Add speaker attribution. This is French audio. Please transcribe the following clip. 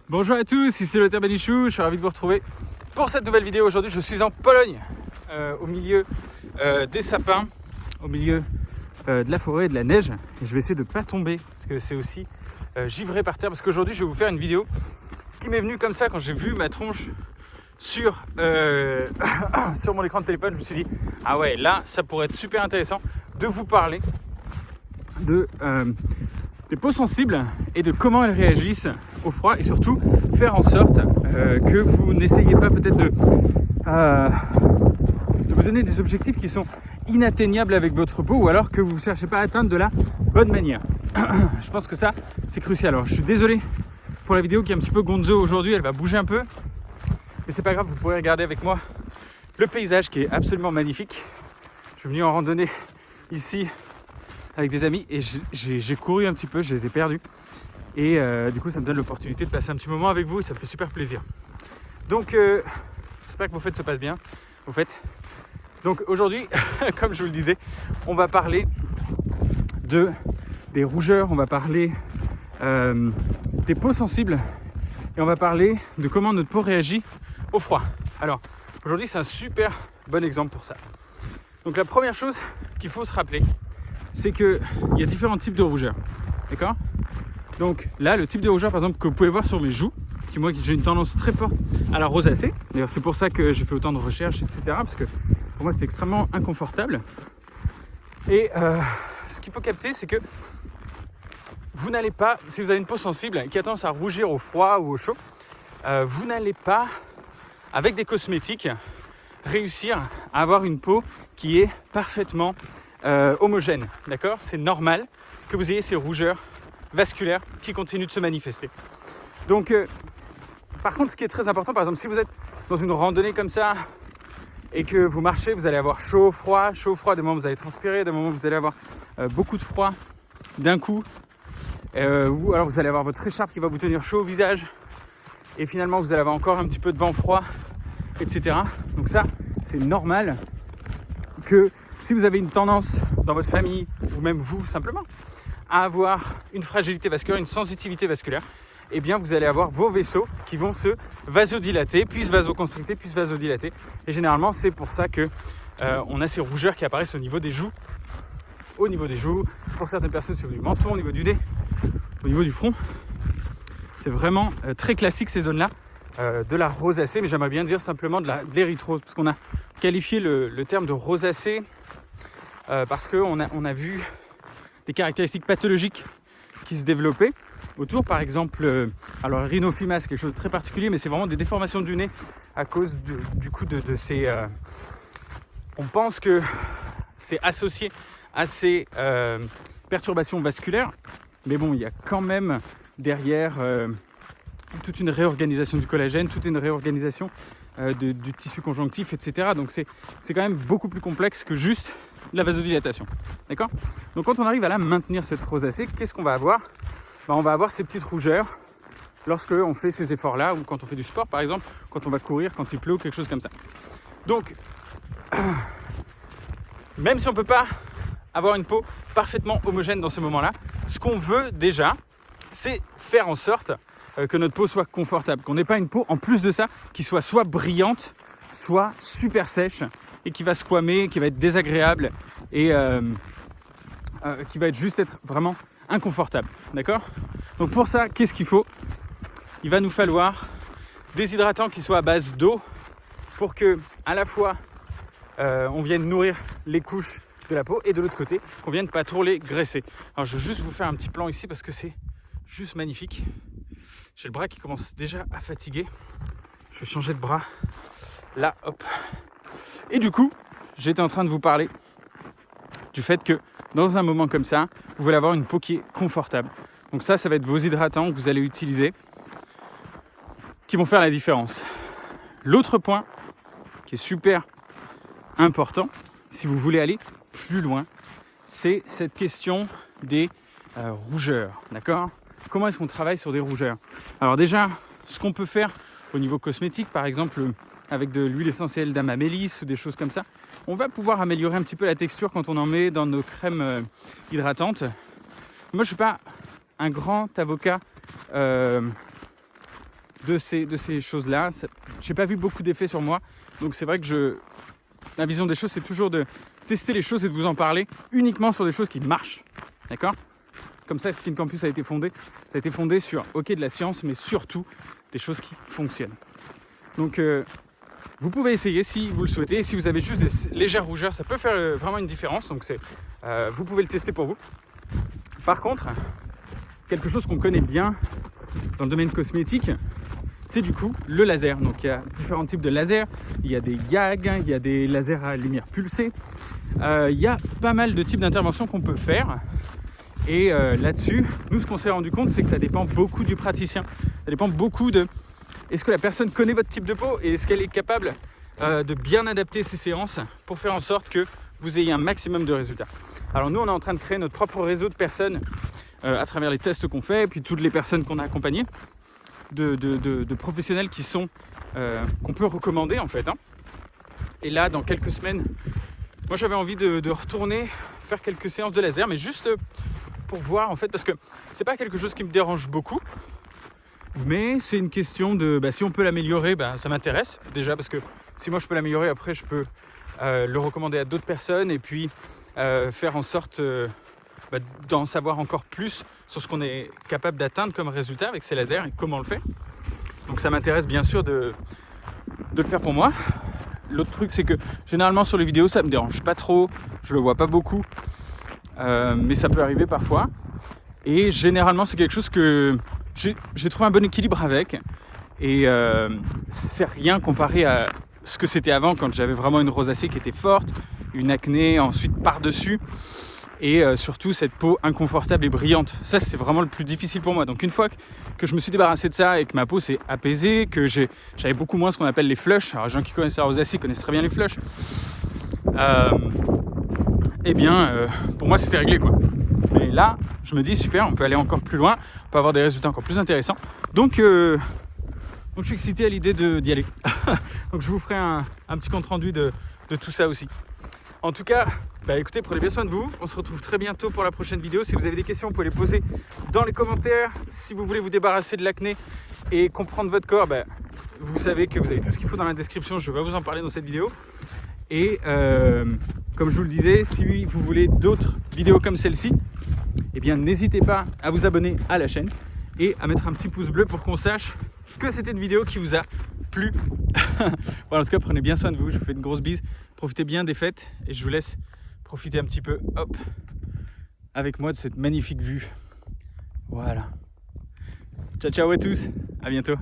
Speaker 1: Bonjour à tous, ici c'est le Benichou, je suis ravi de vous retrouver pour cette nouvelle vidéo. Aujourd'hui je suis en Pologne, au milieu des sapins, au milieu de la forêt et de la neige. Et je vais essayer de ne pas tomber parce que c'est aussi givré par terre, parce qu'aujourd'hui je vais vous faire une vidéo qui m'est venue comme ça quand j'ai vu ma tronche sur, sur mon écran de téléphone. Je me suis dit, ah ouais, là ça pourrait être super intéressant de vous parler de... des peaux sensibles et de comment elles réagissent au froid, et surtout faire en sorte que vous n'essayez pas peut-être de vous donner des objectifs qui sont inatteignables avec votre peau, ou alors que vous ne cherchez pas à atteindre de la bonne manière. Je pense que ça c'est crucial. Alors je suis désolé pour la vidéo qui est un petit peu gonzo aujourd'hui, elle va bouger un peu, mais c'est pas grave, vous pourrez regarder avec moi le paysage qui est absolument magnifique. Je suis venu en randonnée ici avec des amis et j'ai couru un petit peu, je les ai perdus, et du coup ça me donne l'opportunité de passer un petit moment avec vous et ça me fait super plaisir. Donc j'espère que vos fêtes se passent bien, vos fêtes. Donc aujourd'hui, comme je vous le disais, on va parler des rougeurs, on va parler des peaux sensibles, et on va parler de comment notre peau réagit au froid. Alors aujourd'hui c'est un super bon exemple pour ça. Donc la première chose qu'il faut se rappeler, c'est qu'il y a différents types de rougeurs, d'accord? Donc là, le type de rougeur par exemple que vous pouvez voir sur mes joues, qui moi j'ai une tendance très forte à la rosacée. D'ailleurs c'est pour ça que j'ai fait autant de recherches, etc. Parce que pour moi c'est extrêmement inconfortable. Et ce qu'il faut capter, c'est que vous n'allez pas, si vous avez une peau sensible qui a tendance à rougir au froid ou au chaud, vous n'allez pas, avec des cosmétiques, réussir à avoir une peau qui est parfaitement homogène, d'accord? C'est normal que vous ayez ces rougeurs vasculaires qui continuent de se manifester. Donc, par contre, ce qui est très important, par exemple, si vous êtes dans une randonnée comme ça et que vous marchez, vous allez avoir chaud, froid, des moments vous allez transpirer, des moments vous allez avoir beaucoup de froid d'un coup, ou alors vous allez avoir votre écharpe qui va vous tenir chaud au visage, et finalement vous allez avoir encore un petit peu de vent froid, etc. Donc ça, c'est normal que si vous avez une tendance dans votre famille, ou même vous simplement, à avoir une fragilité vasculaire, une sensitivité vasculaire, eh bien vous allez avoir vos vaisseaux qui vont se vasodilater, puis se vasoconstricter, puis se vasodilater. Et généralement, c'est pour ça que on a ces rougeurs qui apparaissent au niveau des joues. Au niveau des joues, pour certaines personnes, c'est au niveau du menton, au niveau du nez, au niveau du front. C'est vraiment très classique ces zones-là de la rosacée, mais j'aimerais bien dire simplement de l'érythrose, parce qu'on a qualifié le terme de rosacée parce qu'on a vu des caractéristiques pathologiques qui se développaient autour. Par exemple, alors le rhinophyma, c'est quelque chose de très particulier, mais c'est vraiment des déformations du nez à cause de ces... on pense que c'est associé à ces perturbations vasculaires, mais bon, il y a quand même derrière toute une réorganisation du collagène, toute une réorganisation du tissu conjonctif, etc. Donc c'est quand même beaucoup plus complexe que juste la vasodilatation, d'accord? Donc quand on arrive à la maintenir, cette rosacée, qu'est-ce qu'on va avoir? On va avoir ces petites rougeurs lorsque on fait ces efforts-là, ou quand on fait du sport par exemple, quand on va courir, quand il pleut, ou quelque chose comme ça. Donc même si on ne peut pas avoir une peau parfaitement homogène dans ce moment-là, ce qu'on veut déjà, c'est faire en sorte que notre peau soit confortable, qu'on n'ait pas une peau en plus de ça qui soit brillante, soit super sèche et qui va squamer, qui va être désagréable et qui va juste être vraiment inconfortable, d'accord? Donc pour ça, qu'est-ce qu'il faut? Il va nous falloir des hydratants qui soient à base d'eau pour que à la fois on vienne nourrir les couches de la peau, et de l'autre côté qu'on vienne pas trop les graisser. Alors je vais juste vous faire un petit plan ici parce que c'est juste magnifique. J'ai le bras qui commence déjà à fatiguer. Je vais changer de bras. Là, hop. Et du coup, j'étais en train de vous parler du fait que dans un moment comme ça, vous voulez avoir une peau qui est confortable. Donc ça va être vos hydratants que vous allez utiliser qui vont faire la différence. L'autre point qui est super important, si vous voulez aller plus loin, c'est cette question des rougeurs, d'accord? Comment est-ce qu'on travaille sur des rougeurs? Alors déjà, ce qu'on peut faire au niveau cosmétique, par exemple avec de l'huile essentielle d'amamélis ou des choses comme ça, on va pouvoir améliorer un petit peu la texture quand on en met dans nos crèmes hydratantes. Moi, je ne suis pas un grand avocat de ces choses-là. J'ai pas vu beaucoup d'effets sur moi. Donc c'est vrai que ma vision des choses, c'est toujours de tester les choses et de vous en parler uniquement sur des choses qui marchent. D'accord ? Comme ça, Skin Campus a été fondé. Ça a été fondé sur, de la science, mais surtout des choses qui fonctionnent. Donc, vous pouvez essayer si vous le souhaitez. Si vous avez juste des légères rougeurs, ça peut faire vraiment une différence. Donc, vous pouvez le tester pour vous. Par contre, quelque chose qu'on connaît bien dans le domaine cosmétique, c'est du coup le laser. Donc, il y a différents types de lasers. Il y a des GAG, il y a des lasers à lumière pulsée. Il y a pas mal de types d'interventions qu'on peut faire. Et là-dessus, nous, ce qu'on s'est rendu compte, c'est que ça dépend beaucoup du praticien. Ça dépend beaucoup de... Est-ce que la personne connaît votre type de peau et est-ce qu'elle est capable de bien adapter ses séances pour faire en sorte que vous ayez un maximum de résultats. Alors nous, on est en train de créer notre propre réseau de personnes à travers les tests qu'on fait et puis toutes les personnes qu'on a accompagnées, de professionnels qui sont qu'on peut recommander en fait. Et là, dans quelques semaines, moi j'avais envie de retourner faire quelques séances de laser, mais juste pour voir en fait, parce que c'est pas quelque chose qui me dérange beaucoup, mais c'est une question de si on peut l'améliorer, ça m'intéresse déjà, parce que si moi je peux l'améliorer, après je peux le recommander à d'autres personnes et puis faire en sorte d'en savoir encore plus sur ce qu'on est capable d'atteindre comme résultat avec ces lasers et comment le faire. Donc ça m'intéresse bien sûr de le faire pour moi. L'autre truc, c'est que généralement sur les vidéos, ça me dérange pas trop, je le vois pas beaucoup, mais ça peut arriver parfois. Et généralement, c'est quelque chose que j'ai trouvé un bon équilibre avec. Et c'est rien comparé à ce que c'était avant, quand j'avais vraiment une rosacée qui était forte, une acné ensuite par-dessus, et surtout cette peau inconfortable et brillante. Ça, c'était vraiment le plus difficile pour moi. Donc une fois que je me suis débarrassé de ça et que ma peau s'est apaisée, que j'avais beaucoup moins ce qu'on appelle les flushs. Alors les gens qui connaissent la rosacée connaissent très bien les flushs. Pour moi, c'était réglé, quoi. Mais là, je me dis super, on peut aller encore plus loin, on peut avoir des résultats encore plus intéressants. Donc je suis excité à l'idée d'y aller. Donc je vous ferai un petit compte rendu de tout ça aussi. En tout cas, écoutez, prenez bien soin de vous. On se retrouve très bientôt pour la prochaine vidéo. Si vous avez des questions, vous pouvez les poser dans les commentaires. Si vous voulez vous débarrasser de l'acné et comprendre votre corps, vous savez que vous avez tout ce qu'il faut dans la description. Je vais vous en parler dans cette vidéo. Et comme je vous le disais, si vous voulez d'autres vidéos comme celle-ci, n'hésitez pas à vous abonner à la chaîne et à mettre un petit pouce bleu pour qu'on sache que c'était une vidéo qui vous a plu. Voilà, en tout cas, prenez bien soin de vous. Je vous fais une grosse bise. Profitez bien des fêtes et je vous laisse profiter un petit peu, avec moi de cette magnifique vue. Voilà. Ciao, ciao à tous. À bientôt.